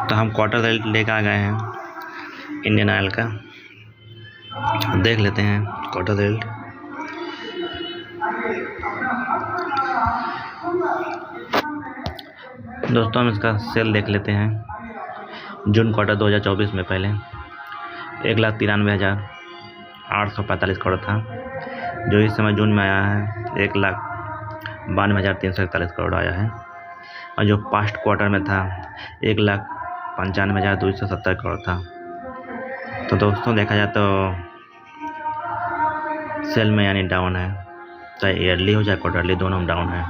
तो हम quarter result लेकर आ गए हैं इंडियन ऑयल का। देख लेते हैं क्वार्टर रिजल्ट। दोस्तों हम इसका सेल देख लेते हैं जून क्वार्टर 2024 में। पहले 1,93,845 करोड़ था, जो इस समय जून में आया है 1,92,341 करोड़ आया है। और जो पास्ट क्वार्टर में था 1,95,270 करोड़ था। तो दोस्तों देखा जाए तो सेल में यानी डाउन है, चाहे ईयरली हो चाहे क्वार्टरली, दोनों में डाउन है।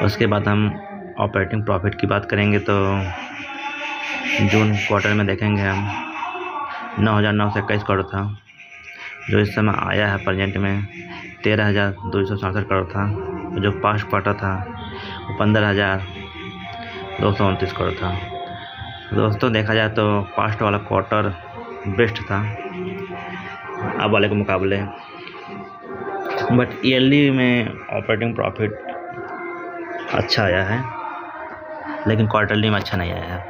उसके बाद हम ऑपरेटिंग प्रॉफिट की बात करेंगे तो जून क्वार्टर में देखेंगे हम 9,921 करोड़ था, जो इस समय आया है प्रेजेंट में 13,267 करोड़ था। जो पास्ट क्वार्टर था वो 15,229 करोड़ था। दोस्तों देखा जाए तो पास्ट वाला क्वार्टर बेस्ट था अब वाले के मुकाबले, बट ईयरली में ऑपरेटिंग प्रॉफिट अच्छा आया है, लेकिन क्वार्टरली में अच्छा नहीं आया है।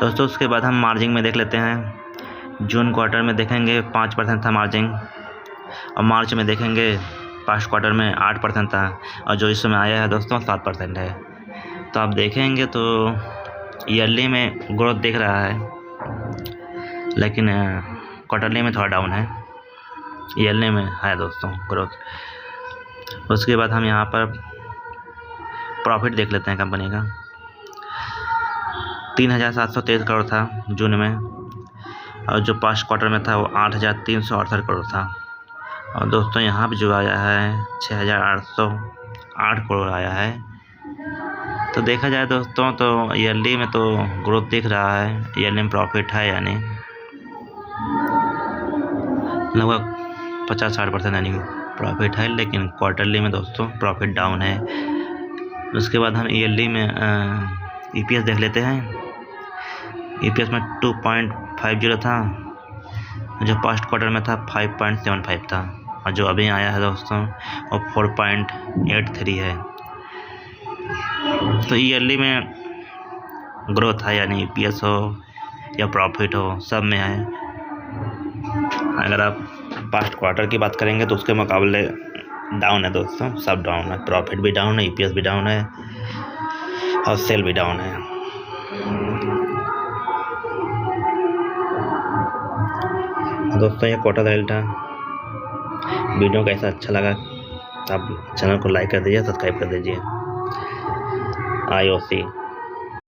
दोस्तों उसके बाद हम मार्जिन में देख लेते हैं। जून क्वार्टर में देखेंगे 5% था मार्जिन, और मार्च में देखेंगे पास्ट क्वार्टर में 8% था, और जो इस समय आया है दोस्तों 7% है। तो आप देखेंगे तो ईयरली में ग्रोथ दिख रहा है, लेकिन क्वार्टरली में थोड़ा डाउन है। ईयरली में है दोस्तों ग्रोथ। उसके बाद हम यहाँ पर प्रॉफिट देख लेते हैं कंपनी का। 3,723 करोड़ था जून में, और जो पास्ट क्वार्टर में था वो 8,368 करोड़ था। और दोस्तों यहाँ पे जो आया है 6,808 करोड़ आया है। तो देखा जाए दोस्तों तो ईयरली में तो ग्रोथ दिख रहा है, ईयरली में प्रॉफिट है, यानी लगभग 50-60% यानी प्रॉफिट है, लेकिन क्वार्टरली में दोस्तों प्रॉफिट डाउन है। उसके बाद हम ईयरली में ईपीएस देख लेते हैं। ईपीएस में 2.50 था, जो पास्ट क्वार्टर में था 5.75 था, और जो अभी आया है दोस्तों वो 4.83 है। तो ईयरली में ग्रोथ है, यानी ईपीएस हो या प्रॉफिट हो, सब में है। अगर आप पास्ट क्वार्टर की बात करेंगे तो उसके मुकाबले डाउन है दोस्तों, सब डाउन है। प्रॉफिट भी डाउन है, ईपीएस भी डाउन है, और सेल भी डाउन है। दोस्तों ये क्वार्टर रिजल्ट था। वीडियो कैसा अच्छा लगा आप चैनल को लाइक कर दीजिए, सब्सक्राइब कर दीजिए। IOC